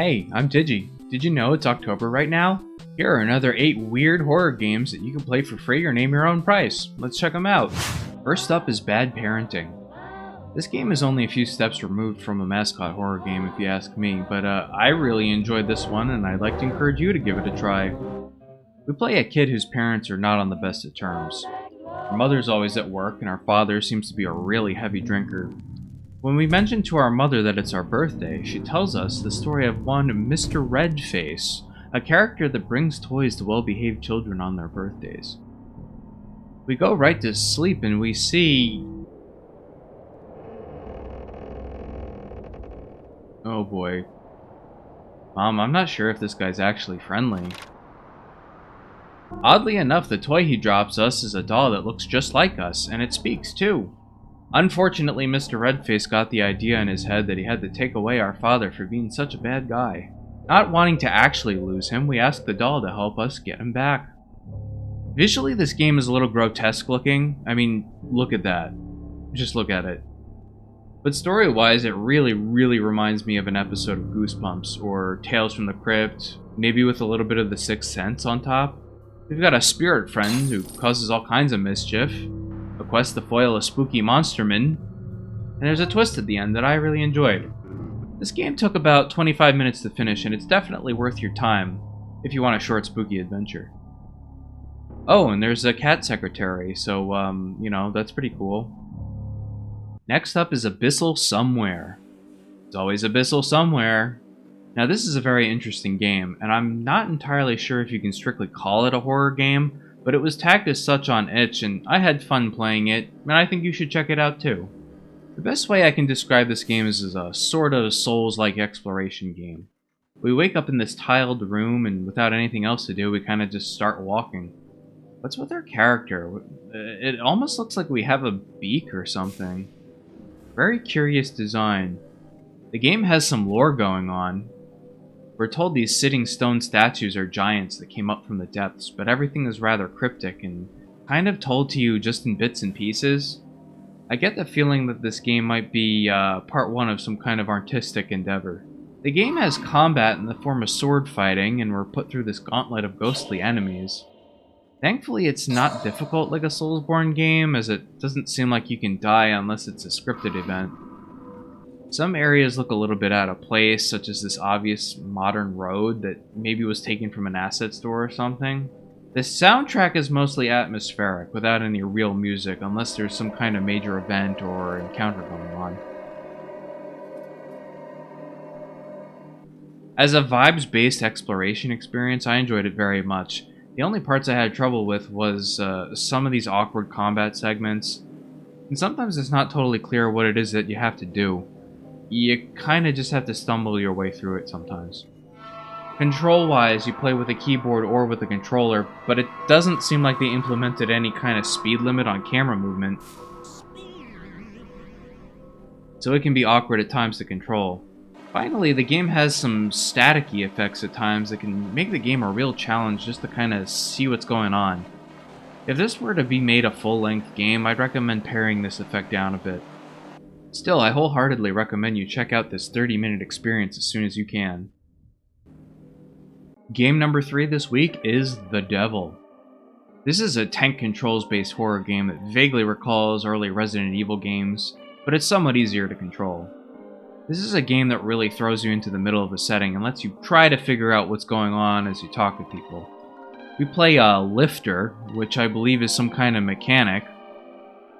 Hey, I'm Digi. Did you know it's October right now? Here are another 8 weird horror games that you can play for free or name your own price. Let's check them out. First up is Bad Parenting. This game is only a few steps removed from a mascot horror game if you ask me, but I really enjoyed this one and I'd like to encourage you to give it a try. We play a kid whose parents are not on the best of terms. Our mother's always at work and our father seems to be a really heavy drinker. When we mention to our mother that it's our birthday, she tells us the story of one Mr. Redface, a character that brings toys to well-behaved children on their birthdays. We go right to sleep and we see... Oh boy. Mom, I'm not sure if this guy's actually friendly. Oddly enough, the toy he drops us is a doll that looks just like us, and it speaks too. Unfortunately, Mr. Redface got the idea in his head that he had to take away our father for being such a bad guy. Not wanting to actually lose him, we asked the doll to help us get him back. Visually, this game is a little grotesque looking. I mean, look at that. Just look at it. But story-wise, it really reminds me of an episode of Goosebumps, or Tales from the Crypt, maybe with a little bit of The Sixth Sense on top. We've got a spirit friend who causes all kinds of mischief, a quest to foil a spooky monsterman, and there's a twist at the end that I really enjoyed. This game took about 25 minutes to finish, and it's definitely worth your time if you want a short spooky adventure. Oh, and there's a cat secretary, so, you know, that's pretty cool. Next up is Abyssal Somewhere. It's always Abyssal Somewhere. Now this is a very interesting game, and I'm not entirely sure if you can strictly call it a horror game, but it was tagged as such on itch, and I had fun playing it, and I think you should check it out too. The best way I can describe this game is as a sort of Souls-like exploration game. We wake up in this tiled room, and without anything else to do, we kind of just start walking. What's with our character? It almost looks like we have a beak or something. Very curious design. The game has some lore going on. We're told these sitting stone statues are giants that came up from the depths, but everything is rather cryptic and kind of told to you just in bits and pieces. I get the feeling that this game might be part one of some kind of artistic endeavor. The game has combat in the form of sword fighting, and we're put through this gauntlet of ghostly enemies. Thankfully, it's not difficult like a Soulsborne game, as it doesn't seem like you can die unless it's a scripted event. Some areas look a little bit out of place, such as this obvious modern road that maybe was taken from an asset store or something. The soundtrack is mostly atmospheric, without any real music, unless there's some kind of major event or encounter going on. As a vibes-based exploration experience, I enjoyed it very much. The only parts I had trouble with was some of these awkward combat segments, and sometimes it's not totally clear what it is that you have to do. You kinda just have to stumble your way through it sometimes. Control-wise, you play with a keyboard or with a controller, but it doesn't seem like they implemented any kind of speed limit on camera movement, so it can be awkward at times to control. Finally, the game has some staticky effects at times that can make the game a real challenge just to kind of see what's going on. If this were to be made a full-length game, I'd recommend paring this effect down a bit. Still, I wholeheartedly recommend you check out this 30-minute experience as soon as you can. Game number 3 this week is The Devil. This is a tank controls-based horror game that vaguely recalls early Resident Evil games, but it's somewhat easier to control. This is a game that really throws you into the middle of a setting and lets you try to figure out what's going on as you talk to people. We play a lifter, which I believe is some kind of mechanic.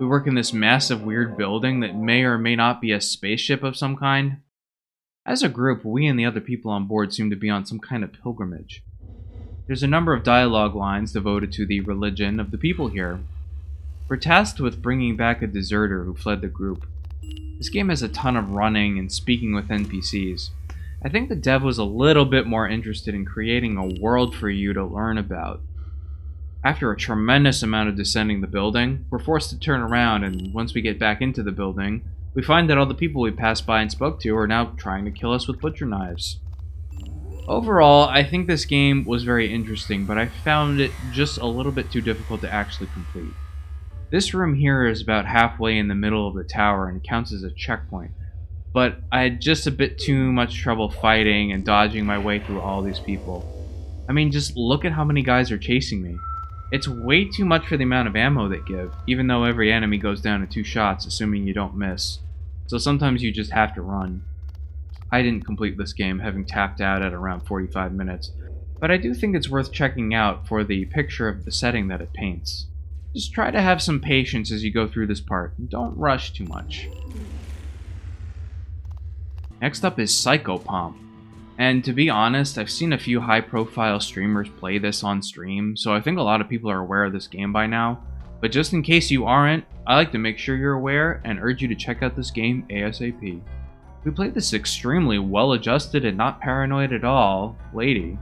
We work in this massive weird building that may or may not be a spaceship of some kind. As a group, we and the other people on board seem to be on some kind of pilgrimage. There's a number of dialogue lines devoted to the religion of the people here. We're tasked with bringing back a deserter who fled the group. This game has a ton of running and speaking with NPCs. I think the dev was a little bit more interested in creating a world for you to learn about. After a tremendous amount of descending the building, we're forced to turn around, and once we get back into the building, we find that all the people we passed by and spoke to are now trying to kill us with butcher knives. Overall, I think this game was very interesting, but I found it just a little bit too difficult to actually complete. This room here is about halfway in the middle of the tower and counts as a checkpoint. but I had just a bit too much trouble fighting and dodging my way through all these people. I mean, just look at how many guys are chasing me. It's way too much for the amount of ammo they give, even though every enemy goes down in 2 shots, assuming you don't miss. So sometimes you just have to run. I didn't complete this game, having tapped out at around 45 minutes, but I do think it's worth checking out for the picture of the setting that it paints. Just try to have some patience as you go through this part, and don't rush too much. Next up is Psychopomp. And to be honest, I've seen a few high-profile streamers play this on stream, so I think a lot of people are aware of this game by now. But just in case you aren't, I like to make sure you're aware and urge you to check out this game ASAP. We played this extremely well-adjusted and not paranoid at all lady,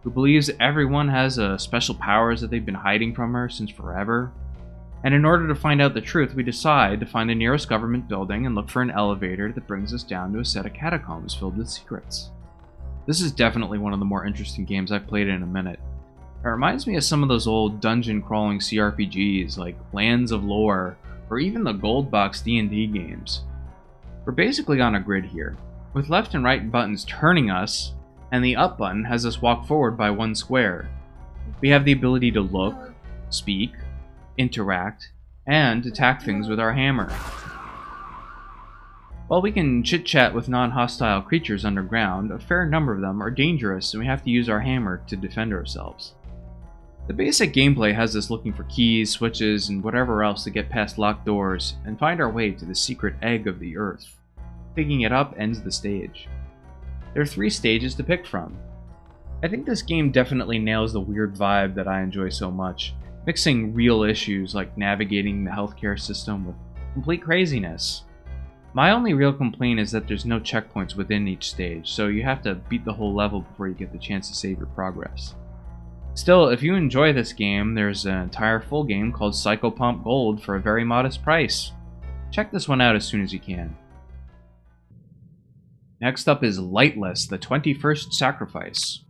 who believes everyone has special powers that they've been hiding from her since forever. And in order to find out the truth, we decide to find the nearest government building and look for an elevator that brings us down to a set of catacombs filled with secrets. This is definitely one of the more interesting games I've played in a minute. It reminds me of some of those old dungeon-crawling CRPGs like Lands of Lore, or even the Gold Box D&D games. We're basically on a grid here, with left and right buttons turning us, and the up button has us walk forward by 1 square. We have the ability to look, speak, interact, and attack things with our hammer. While we can chit-chat with non-hostile creatures underground, a fair number of them are dangerous and we have to use our hammer to defend ourselves. The basic gameplay has us looking for keys, switches, and whatever else to get past locked doors and find our way to the secret egg of the earth. Picking it up ends the stage. There are 3 stages to pick from. I think this game definitely nails the weird vibe that I enjoy so much, mixing real issues like navigating the healthcare system with complete craziness. My only real complaint is that there's no checkpoints within each stage, so you have to beat the whole level before you get the chance to save your progress. Still, if you enjoy this game, there's an entire full game called Psychopomp Gold for a very modest price. Check this one out as soon as you can. Next up is Lightless, the 21st Sacrifice.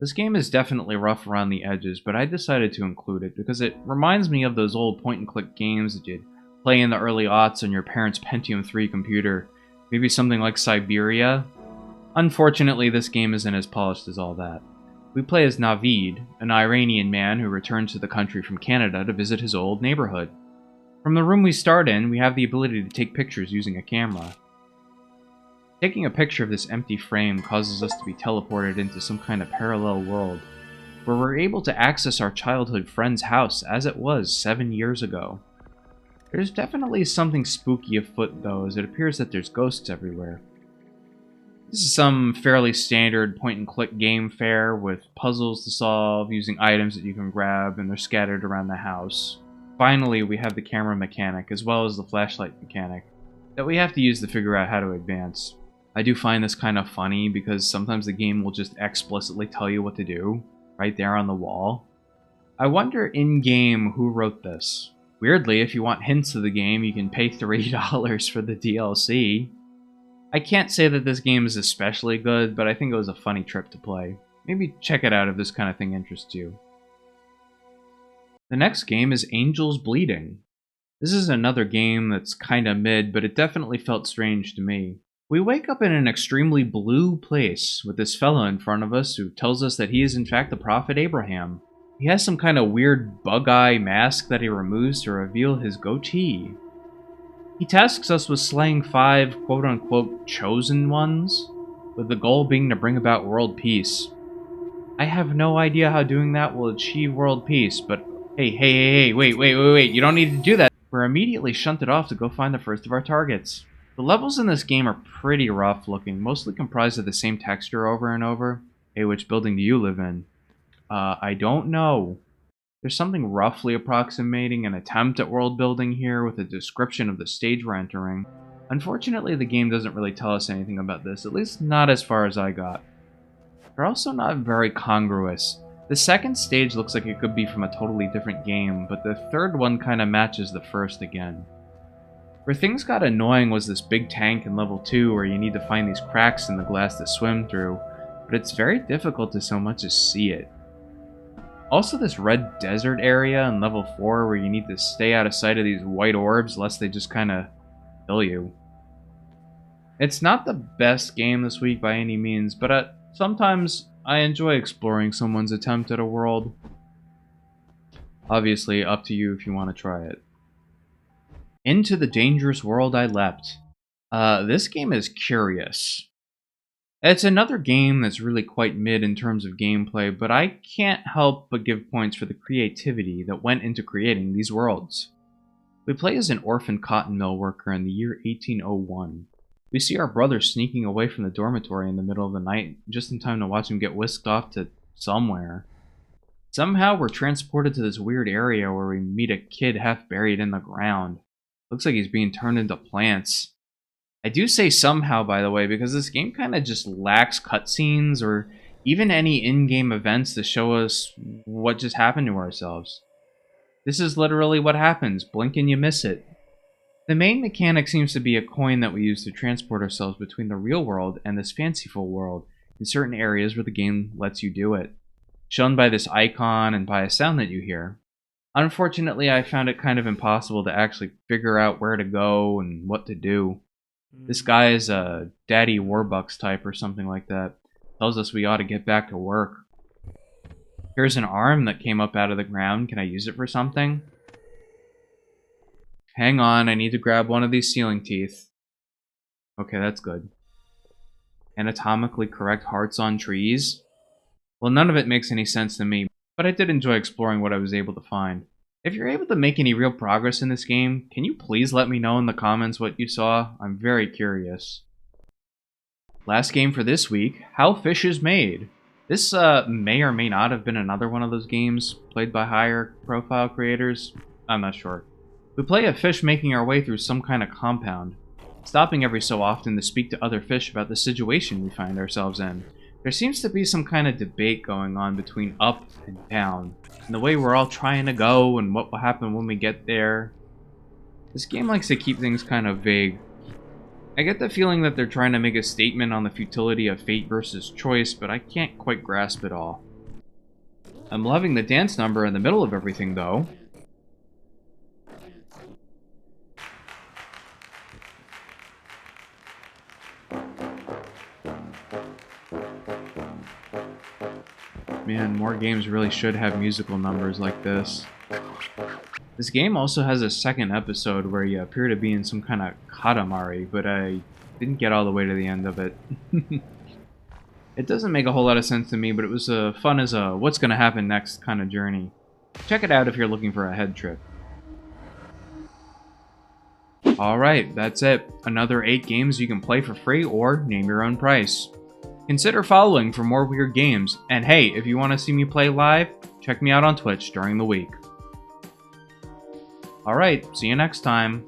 This game is definitely rough around the edges, but I decided to include it because it reminds me of those old point-and-click games that you'd play in the early aughts on your parents' Pentium 3 computer, maybe something like Siberia. Unfortunately, this game isn't as polished as all that. We play as Navid, an Iranian man who returns to the country from Canada to visit his old neighborhood. From the room we start in, we have the ability to take pictures using a camera. Taking a picture of this empty frame causes us to be teleported into some kind of parallel world, where we're able to access our childhood friend's house as it was 7 years ago. There's definitely something spooky afoot though, as it appears that there's ghosts everywhere. This is some fairly standard point-and-click game fare with puzzles to solve using items that you can grab, and they're scattered around the house. Finally, we have the camera mechanic as well as the flashlight mechanic that we have to use to figure out how to advance. I do find this kind of funny because sometimes the game will just explicitly tell you what to do, right there on the wall. I wonder in-game who wrote this. Weirdly, if you want hints of the game, you can pay $3 for the DLC. I can't say that this game is especially good, but I think it was a funny trip to play. Maybe check it out if this kind of thing interests you. The next game is Angels Bleeding. This is another game that's kinda mid, but it definitely felt strange to me. We wake up in an extremely blue place with this fella in front of us who tells us that he is in fact the Prophet Abraham. He has some kind of weird bug-eye mask that he removes to reveal his goatee. He tasks us with slaying 5 quote-unquote chosen ones, with the goal being to bring about world peace. I have no idea how doing that will achieve world peace, but hey, wait, you don't need to do that. We're immediately shunted off to go find the first of our targets. The levels in this game are pretty rough looking, mostly comprised of the same texture over and over. Hey, which building do you live in? I don't know. There's something roughly approximating an attempt at world building here with a description of the stage we're entering. Unfortunately, the game doesn't really tell us anything about this, at least not as far as I got. They're also not very congruous. The second stage looks like it could be from a totally different game, but the third one kinda matches the first again. Where things got annoying was this big tank in level 2 where you need to find these cracks in the glass to swim through, but it's very difficult to so much as see it. Also this red desert area in level 4 where you need to stay out of sight of these white orbs lest they just kinda kill you. It's not the best game this week by any means, but sometimes I enjoy exploring someone's attempt at a world. Obviously, up to you if you want to try it. Into the Dangerous World I Leapt. This game is curious. It's another game that's really quite mid in terms of gameplay, but I can't help but give points for the creativity that went into creating these worlds. We play as an orphan cotton mill worker in the year 1801. We see our brother sneaking away from the dormitory in the middle of the night, just in time to watch him get whisked off to somewhere. Somehow we're transported to this weird area where we meet a kid half buried in the ground. Looks like he's being turned into plants. I do say somehow, by the way, because this game kind of just lacks cutscenes or even any in-game events to show us what just happened to ourselves. This is literally what happens. Blink and you miss it. The main mechanic seems to be a coin that we use to transport ourselves between the real world and this fanciful world in certain areas where the game lets you do it, shown by this icon and by a sound that you hear. Unfortunately, I found it kind of impossible to actually figure out where to go and what to do. This guy is a Daddy Warbucks type or something like that. Tells us we ought to get back to work. Here's an arm that came up out of the ground. Can I use it for something? Hang on, I need to grab one of these ceiling teeth. Okay, that's good. Anatomically correct hearts on trees? Well, none of it makes any sense to me, but I did enjoy exploring what I was able to find. If you're able to make any real progress in this game, can you please let me know in the comments what you saw? I'm very curious. Last game for this week, How Fish is Made. This may or may not have been another one of those games played by higher profile creators. I'm not sure. We play a fish making our way through some kind of compound, stopping every so often to speak to other fish about the situation we find ourselves in. There seems to be some kind of debate going on between up and down, and the way we're all trying to go and what will happen when we get there. This game likes to keep things kind of vague. I get the feeling that they're trying to make a statement on the futility of fate versus choice, but I can't quite grasp it all. I'm loving the dance number in the middle of everything, though. Man, more games really should have musical numbers like this. This game also has a second episode where you appear to be in some kind of katamari, but I didn't get all the way to the end of it. It doesn't make a whole lot of sense to me, but it was fun as a what's gonna happen next kind of journey. Check it out if you're looking for a head trip. Alright, that's it. Another 8 games you can play for free or name your own price. Consider following for more weird games, and hey, if you want to see me play live, check me out on Twitch during the week. Alright, see you next time.